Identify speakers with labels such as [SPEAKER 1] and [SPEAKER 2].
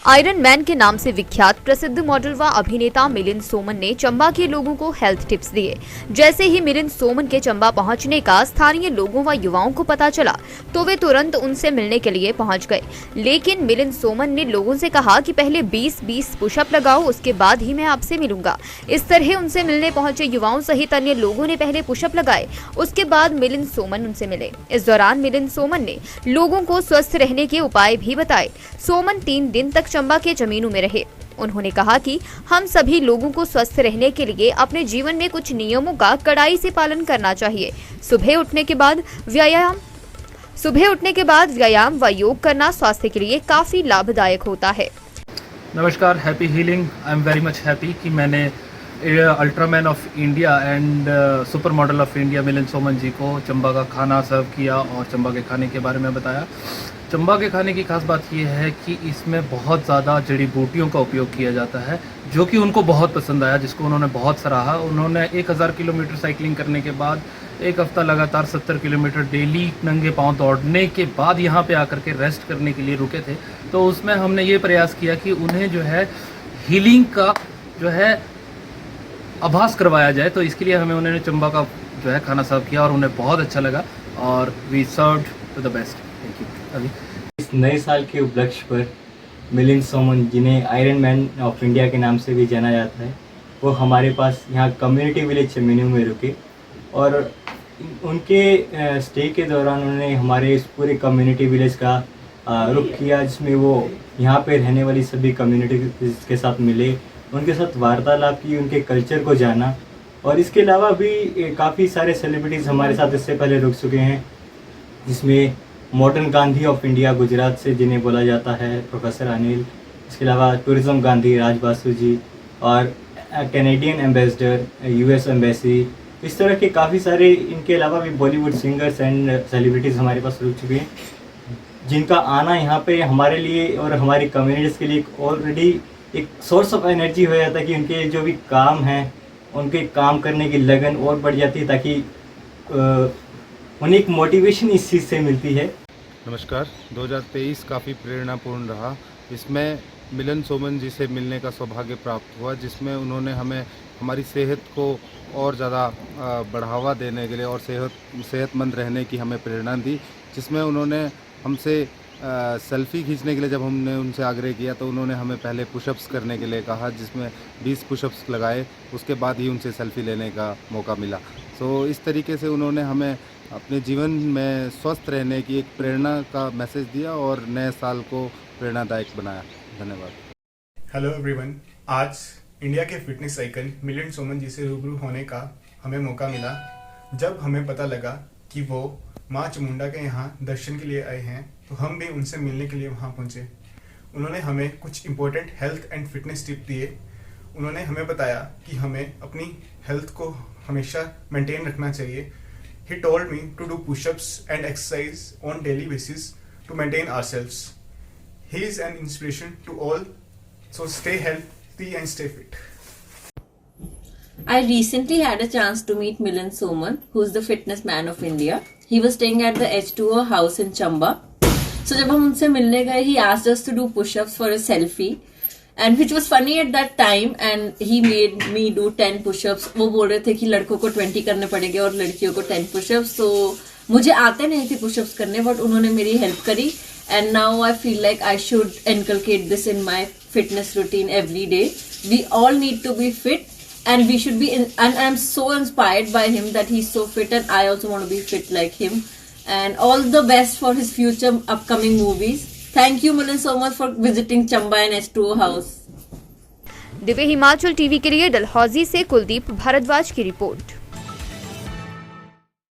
[SPEAKER 1] Iron man के नाम से विख्यात प्रसिद्ध मॉडल व अभिनेता मिलिंद सोमन ने चंबा के लोगों को हेल्थ टिप्स दिए। जैसे ही मिलिंद सोमन के चंबा पहुंचने का स्थानीय लोगों व युवाओं को पता चला तो वे तुरंत उनसे मिलने के लिए पहुंच गए। लेकिन मिलिंद सोमन ने लोगों से कहा कि पहले 20-20 पुशअप लगाओ, उसके बाद ही मैं आपसे मिलूंगा। इस तरह उनसे मिलने पहुंचे युवाओं सहित अन्य लोगों ने पहले पुशअप लगाए, उसके बाद मिलिंद सोमन उनसे मिले। इस दौरान मिलिंद सोमन ने लोगों को स्वस्थ रहने के उपाय भी बताए। सोमन 3 दिन तक चंबा के जमीनों में रहे। उन्होंने कहा कि हम सभी लोगों को स्वस्थ रहने के लिए अपने जीवन में कुछ नियमों का कड़ाई से पालन करना चाहिए। सुबह उठने के बाद व्यायाम व योग करना स्वास्थ्य के लिए काफी लाभदायक होता है।
[SPEAKER 2] नमस्कार, happy healing. I am very much happy कि मैंने Ultraman of India and super model of India Milind Soman ji को चंबा का खाना सर्व किया और चंबा के खाने के बारे में बताया। चंबा के खाने की खास बात यह है कि इसमें बहुत ज़्यादा जड़ी बूटियों का उपयोग किया जाता है, जो कि उनको बहुत पसंद आया, जिसको उन्होंने बहुत सराहा। उन्होंने 1000 किलोमीटर साइकिलिंग करने के बाद 1 हफ्ता लगातार 70 किलोमीटर डेली नंगे पांव दौड़ने के बाद यहाँ पे आकर के रेस्ट करने के लिए रुके थे। तो उसमें हमने ये प्रयास किया कि उन्हें जो है हीलिंग का जो है आभास करवाया जाए। तो इसके लिए हमें उन्होंने चंबा का जो है खाना सर्व किया और उन्हें बहुत अच्छा लगा और we served to the best. Thank you. अभी
[SPEAKER 3] इस नए साल के उपलक्ष्य पर मिलिंद सोमन, जिन्हें आयरन मैन ऑफ इंडिया के नाम से भी जाना जाता है, वो हमारे पास यहाँ कम्युनिटी विलेज चमीनू में रुके और उनके स्टे के दौरान उन्होंने हमारे इस पूरे कम्युनिटी विलेज का रुख किया, जिसमें वो यहाँ पे रहने वाली सभी कम्युनिटी के साथ मिले, उनके साथ वार्तालाप की, उनके कल्चर को जाना। और इसके अलावा भी काफ़ी सारे सेलिब्रिटीज़ हमारे साथ इससे पहले रुक चुके हैं, जिसमें modern Gandhi of India Gujarat से जिन्हें बोला जाता है प्रोफेसर अनिल, इसके अलावा टूरिज़्म गांधी राज बासु जी और कैनेडियन एम्बेसडर, यूएस एम्बेसी, इस तरह के काफ़ी सारे, इनके अलावा भी बॉलीवुड सिंगर्स एंड सेलिब्रिटीज़ हमारे पास रुक चुके हैं, जिनका आना यहाँ पे हमारे लिए और हमारी कम्युनिटीज़ के लिए ऑलरेडी एक सोर्स ऑफ एनर्जी हो जाता है कि उनके जो भी काम हैं, उनके काम करने की लगन और बढ़ जाती है, ताकि उन्हें एक मोटिवेशन इस चीज़ से मिलती है।
[SPEAKER 4] नमस्कार, 2023 काफ़ी प्रेरणापूर्ण रहा। इसमें मिलिंद सोमन जी से मिलने का सौभाग्य प्राप्त हुआ, जिसमें उन्होंने हमें हमारी सेहत को और ज़्यादा बढ़ावा देने के लिए और सेहतमंद रहने की हमें प्रेरणा दी, जिसमें उन्होंने हमसे सेल्फ़ी खींचने के लिए जब हमने उनसे आग्रह किया तो उन्होंने हमें पहले पुशअप्स करने के लिए कहा, जिसमें 20 पुशअप्स लगाए, उसके बाद ही उनसे सेल्फ़ी लेने का मौका मिला। तो इस तरीके से उन्होंने हमें अपने जीवन में स्वस्थ रहने की एक प्रेरणा का मैसेज दिया और नए साल को प्रेरणादायक बनाया। धन्यवाद।
[SPEAKER 5] हेलो एवरीवन, आज इंडिया के फिटनेस आइकन मिलिंद सोमन जी से रूबरू होने का हमें मौका मिला, जब हमें पता लगा कि वो माँ चामुंडा के यहाँ दर्शन के लिए आए हैं, तो हम भी उनसे मिलने के लिए वहाँ पहुँचे। उन्होंने हमें कुछ important health and fitness tip दिए। उन्होंने हमें बताया कि हमें अपनी हेल्थ को हमेशा मेंटेन रखना चाहिए। He told me to do push-ups and exercise on daily basis to maintain ourselves. He is an inspiration to all, so stay healthy and stay fit.
[SPEAKER 6] I recently had a chance to meet Milind Soman, who is the fitness man of India. He was staying at the H2O house in Chamba. So जब हम उनसे मिलने गए, he asked us to do push-ups for a selfie, and which was funny at that time, and he made me do 10 push-ups. वो बोल रहे थे कि लड़कों को 20 करने पड़ेंगे और लड़कियों को 10 push-ups. So मुझे आते नहीं थे push-ups करने, but उन्होंने मेरी help करी, and now I feel like I should inculcate this in my fitness routine every day. We all need to be fit, and we should be and I'm so inspired by him that he's so fit, and I also want to be fit like him. And all the best for his future upcoming movies. Thank you Milind so much for visiting Chamba and H2O house.
[SPEAKER 1] Divya Himachal TV के लिए डलहौजी से कुलदीप भारद्वाज की report.